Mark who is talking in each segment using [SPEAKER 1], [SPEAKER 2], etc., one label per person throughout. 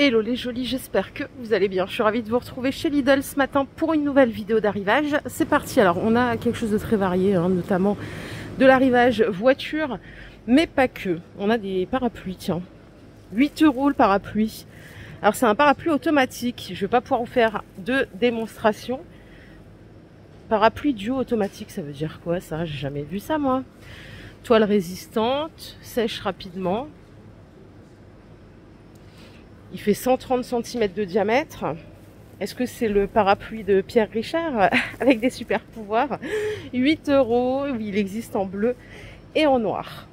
[SPEAKER 1] Hello les jolis, j'espère que vous allez bien. Je suis ravie de vous retrouver chez Lidl ce matin pour une nouvelle vidéo d'arrivage. C'est parti, alors on a quelque chose de très varié, notamment de l'arrivage voiture, mais pas que. On a des parapluies, tiens. 8 € le parapluie. Alors c'est un parapluie automatique, je ne vais pas pouvoir vous faire de démonstration. Parapluie duo automatique, ça veut dire quoi ça? J'ai jamais vu ça moi. Toile résistante, sèche rapidement. Il fait 130 cm de diamètre. Est-ce que c'est le parapluie de Pierre Richard avec des super pouvoirs? 8 €, oui, il existe en bleu et en noir.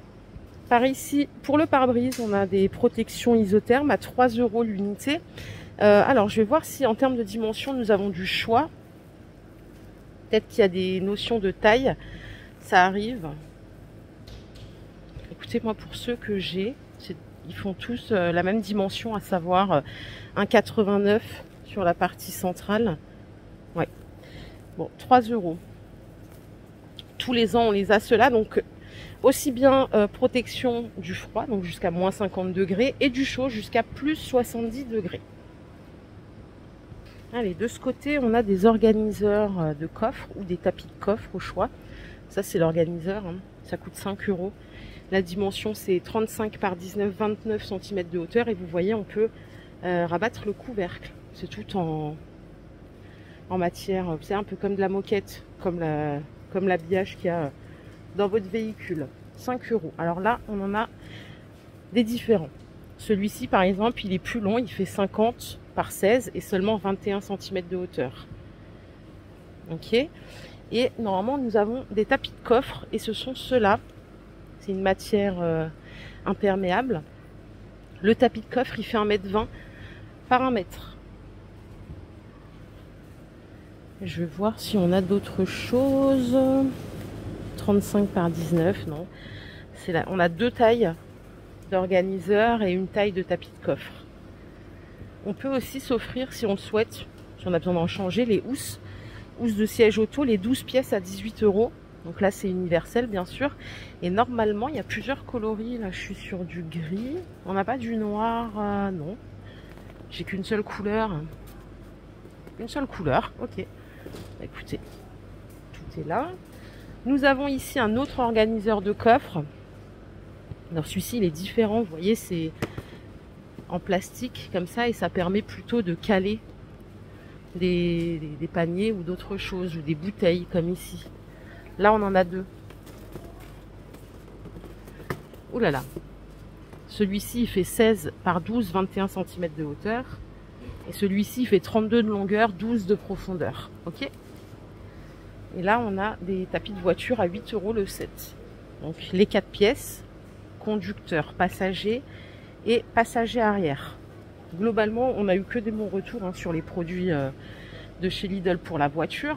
[SPEAKER 1] Par ici, pour le pare-brise, on a des protections isothermes à 3 € l'unité. Alors, je vais voir si en termes de dimension, nous avons du choix. Peut-être qu'il y a des notions de taille. Ça arrive. Écoutez, moi, pour ceux que j'ai, ils font tous la même dimension, à savoir 1,89 sur la partie centrale. Ouais. Bon, 3 €. Tous les ans, on les a ceux-là. Donc, aussi bien protection du froid, donc jusqu'à moins 50 degrés, et du chaud jusqu'à plus 70 degrés. Allez, de ce côté, on a des organiseurs de coffres ou des tapis de coffre au choix. Ça, c'est l'organiseur. Ça coûte 5 €. La dimension, c'est 35 par 19, 29 cm de hauteur. Et vous voyez, on peut rabattre le couvercle. C'est tout en matière, vous savez, un peu comme de la moquette, comme l'habillage qu'il y a dans votre véhicule. 5 €. Alors là, on en a des différents. Celui-ci, par exemple, il est plus long. Il fait 50 par 16 et seulement 21 cm de hauteur. Ok. Et normalement, nous avons des tapis de coffre. Et ce sont ceux-là. C'est une matière imperméable. Le tapis de coffre, il fait 1,20 m par 1 m. Je vais voir si on a d'autres choses. 35 par 19, non. C'est là. On a deux tailles d'organiseur et une taille de tapis de coffre. On peut aussi s'offrir, si on le souhaite, si on a besoin d'en changer, les housses de siège auto, les 12 pièces à 18 €. Donc là, c'est universel, bien sûr. Et normalement, il y a plusieurs coloris. Là, je suis sur du gris. On n'a pas du noir, non. J'ai qu'une seule couleur. Une seule couleur, ok. Écoutez, tout est là. Nous avons ici un autre organiseur de coffre. Alors celui-ci, il est différent. Vous voyez, c'est en plastique, comme ça. Et ça permet plutôt de caler des paniers ou d'autres choses. Ou des bouteilles, comme ici. Là, on en a deux. Ouh là là. Celui-ci, il fait 16 par 12, 21 cm de hauteur. Et celui-ci, il fait 32 de longueur, 12 de profondeur. Ok. Et là, on a des tapis de voiture à 8 € le set. Donc, les 4 pièces, conducteur, passager et passager arrière. Globalement, on n'a eu que des bons retours sur les produits de chez Lidl pour la voiture.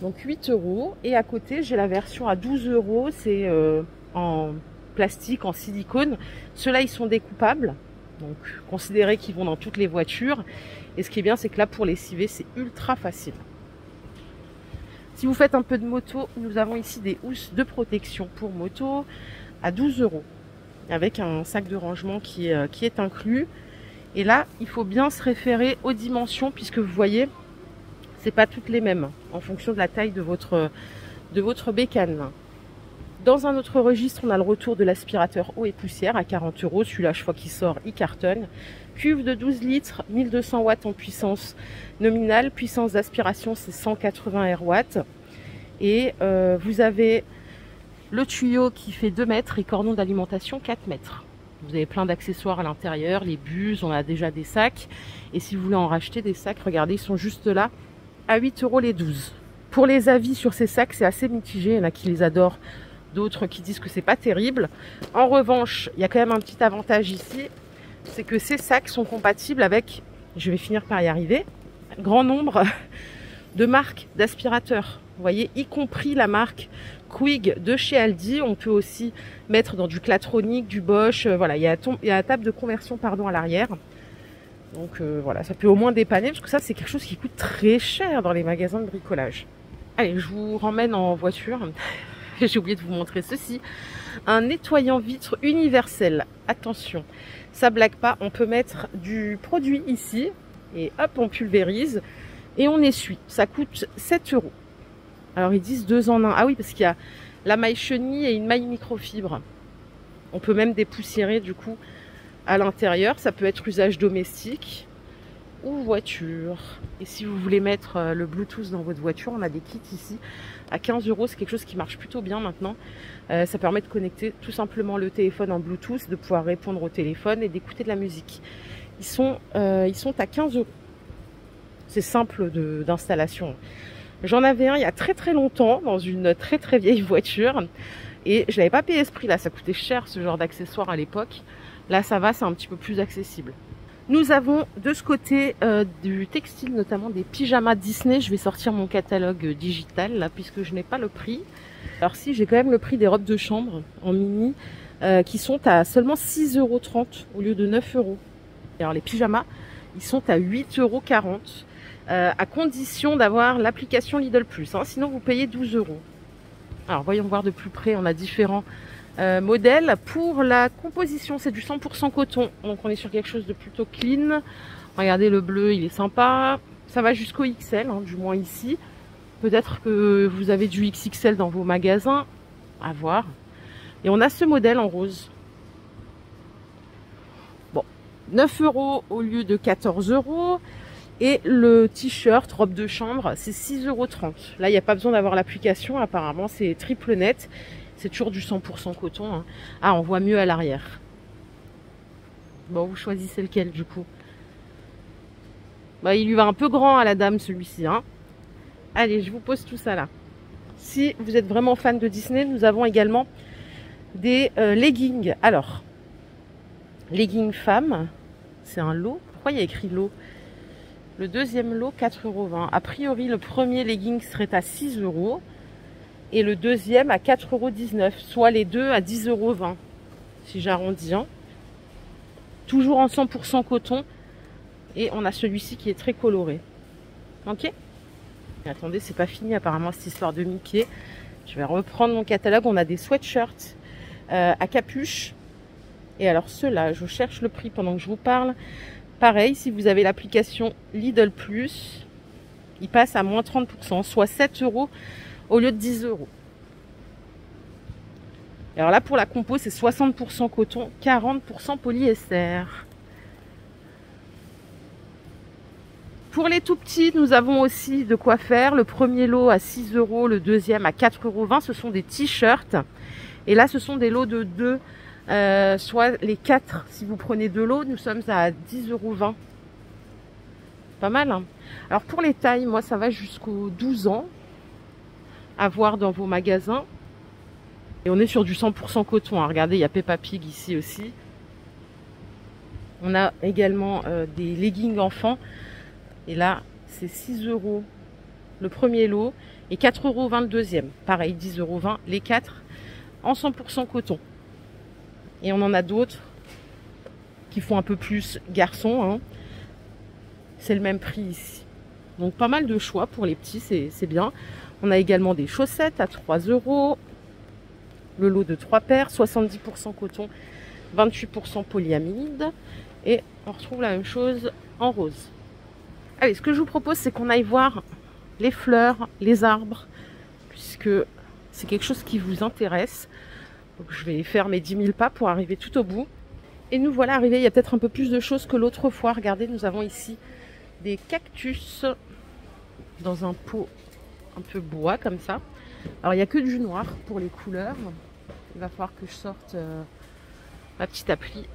[SPEAKER 1] Donc 8 €. Et à côté, j'ai la version à 12 €. C'est en plastique, en silicone. Ceux-là, ils sont découpables. Donc, considérez qu'ils vont dans toutes les voitures. Et ce qui est bien, c'est que là, pour les civer, c'est ultra facile. Si vous faites un peu de moto, nous avons ici des housses de protection pour moto à 12 €. Avec un sac de rangement qui est inclus. Et là, il faut bien se référer aux dimensions, puisque vous voyez, c'est pas toutes les mêmes en fonction de la taille de votre bécane. Dans un autre registre, on a le retour de l'aspirateur eau et poussière à 40 €. Celui-là, je crois qu'il sort, il cartonne. Cuve de 12 litres, 1200 watts en puissance nominale. Puissance d'aspiration, c'est 180 RW. Et vous avez le tuyau qui fait 2 mètres et cordon d'alimentation 4 mètres. Vous avez plein d'accessoires à l'intérieur, les buses, on a déjà des sacs. Et si vous voulez en racheter des sacs, regardez, ils sont juste là. À 8 € les 12. Pour les avis sur ces sacs, c'est assez mitigé. Il y en a qui les adorent, d'autres qui disent que c'est pas terrible. En revanche, il y a quand même un petit avantage ici, c'est que ces sacs sont compatibles avec, je vais finir par y arriver, un grand nombre de marques d'aspirateurs. Vous voyez, y compris la marque Quig de chez Aldi. On peut aussi mettre dans du Clatronic, du Bosch. Voilà, il y a la table de conversion, pardon, à l'arrière. Donc voilà, ça peut au moins dépanner, parce que ça, c'est quelque chose qui coûte très cher dans les magasins de bricolage. Allez, je vous ramène en voiture. j'ai oublié de vous montrer ceci. Un nettoyant vitre universel. Attention, ça blague pas, on peut mettre du produit ici et hop, on pulvérise et on essuie. Ça coûte 7 €. Alors ils disent 2 en 1. Ah oui, parce qu'il y a la maille chenille et une maille microfibre. On peut même dépoussiérer du coup à l'intérieur. Ça peut être usage domestique ou voiture. Et si vous voulez mettre le Bluetooth dans votre voiture, on a des kits ici à 15 €. C'est quelque chose qui marche plutôt bien maintenant. Ça permet de connecter tout simplement le téléphone en Bluetooth, de pouvoir répondre au téléphone et d'écouter de la musique. Ils sont à 15 €. C'est simple d'installation. J'en avais un il y a très très longtemps dans une très très vieille voiture et je n'avais pas payé ce prix là, ça coûtait cher ce genre d'accessoire à l'époque. Là ça va, c'est un petit peu plus accessible. Nous avons de ce côté du textile, notamment des pyjamas Disney. Je vais sortir mon catalogue digital là puisque je n'ai pas le prix. Alors si, j'ai quand même le prix des robes de chambre en mini qui sont à seulement 6,30 € au lieu de 9 €. Alors les pyjamas, ils sont à 8,40 €. À condition d'avoir l'application Lidl Plus, hein, sinon vous payez 12 €. Alors voyons voir de plus près, on a différents modèles. Pour la composition, c'est du 100% coton, donc on est sur quelque chose de plutôt clean. Regardez le bleu, il est sympa. Ça va jusqu'au XL, hein, du moins ici. Peut-être que vous avez du XXL dans vos magasins, à voir. Et on a ce modèle en rose. Bon, 9 € au lieu de 14 €. Et le t-shirt, robe de chambre, c'est 6,30 €. Là, il n'y a pas besoin d'avoir l'application. Apparemment, c'est triple net. C'est toujours du 100% coton. Hein. Ah, on voit mieux à l'arrière. Bon, vous choisissez lequel, du coup. Bah, il lui va un peu grand à la dame, celui-ci. Hein. Allez, je vous pose tout ça là. Si vous êtes vraiment fan de Disney, nous avons également des leggings. Alors, leggings femmes, c'est un lot. Pourquoi il y a écrit lot ? Le deuxième lot, 4,20 €. A priori, le premier legging serait à 6 € et le deuxième à 4,19 €, soit les deux à 10,20 €, si j'arrondis. Hein. Toujours en 100% coton et on a celui-ci qui est très coloré. Ok ? Et attendez, c'est pas fini apparemment cette histoire de Mickey. Je vais reprendre mon catalogue. On a des sweatshirts à capuche. Et alors ceux-là, je cherche le prix pendant que je vous parle. Pareil, si vous avez l'application Lidl Plus, il passe à moins 30%, soit 7 € au lieu de 10 €. Alors là, pour la compo, c'est 60% coton, 40% polyester. Pour les tout petits, nous avons aussi de quoi faire. Le premier lot à 6 €, le deuxième à 4,20 €. Ce sont des t-shirts. Et là, ce sont des lots de 2. Soit les 4, si vous prenez 2 lots, nous sommes à 10,20 €. Pas mal, hein. Alors pour les tailles, moi ça va jusqu'aux 12 ans. À voir dans vos magasins. Et on est sur du 100% coton. Hein. Regardez, il y a Peppa Pig ici aussi. On a également des leggings enfants. Et là, c'est 6 € le premier lot et 4,20 € le deuxième. Pareil, 10,20 € les 4 en 100% coton. Et on en a d'autres qui font un peu plus garçon. Hein. C'est le même prix ici. Donc pas mal de choix pour les petits, c'est bien. On a également des chaussettes à 3 €. Le lot de 3 paires, 70% coton, 28% polyamide. Et on retrouve la même chose en rose. Allez, ce que je vous propose, c'est qu'on aille voir les fleurs, les arbres, puisque c'est quelque chose qui vous intéresse. Donc je vais faire mes 10 000 pas pour arriver tout au bout. Et nous voilà arrivés, il y a peut-être un peu plus de choses que l'autre fois. Regardez, nous avons ici des cactus dans un pot un peu bois comme ça. Alors il n'y a que du noir pour les couleurs. Il va falloir que je sorte ma petite appli.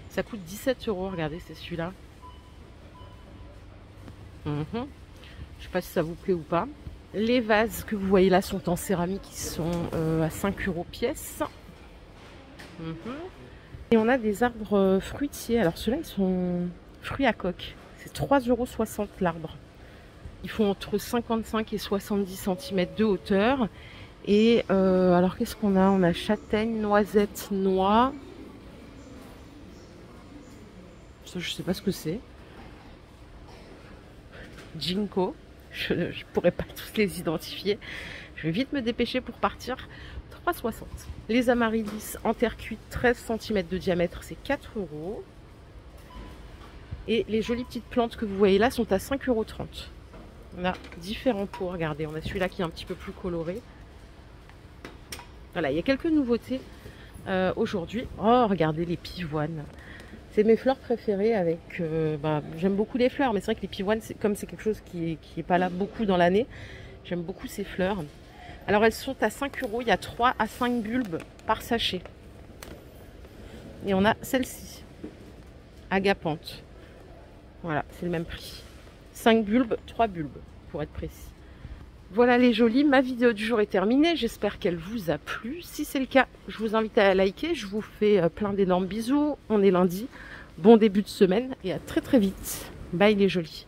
[SPEAKER 1] Ça coûte 17 €, regardez, c'est celui-là. Je ne sais pas si ça vous plaît ou pas. Les vases que vous voyez là sont en céramique, ils sont à 5 € pièce. Et on a des arbres fruitiers. Alors ceux-là, ils sont fruits à coque. C'est 3,60 € l'arbre. Ils font entre 55 et 70 cm de hauteur. Et alors qu'est-ce qu'on a? On a châtaigne, noisette, noix. Ça, je sais pas ce que c'est. Ginkgo. Je pourrais pas tous les identifier. Je vais vite me dépêcher pour partir. 3,60. Les amaryllis en terre cuite 13 cm de diamètre, c'est 4 €. Et les jolies petites plantes que vous voyez là sont à 5,30 €. On a différents pots, regardez, on a celui-là qui est un petit peu plus coloré. Voilà, il y a quelques nouveautés aujourd'hui. Oh, regardez les pivoines. C'est mes fleurs préférées avec... j'aime beaucoup les fleurs, mais c'est vrai que les pivoines, comme c'est quelque chose qui est pas là beaucoup dans l'année, j'aime beaucoup ces fleurs. Alors elles sont à 5 €, il y a 3 à 5 bulbes par sachet. Et on a celle-ci, agapante. Voilà, c'est le même prix. 5 bulbes, 3 bulbes, pour être précis. Voilà les jolis, ma vidéo du jour est terminée. J'espère qu'elle vous a plu. Si c'est le cas, je vous invite à liker. Je vous fais plein d'énormes bisous. On est lundi. Bon début de semaine et à très très vite. Bye les jolis.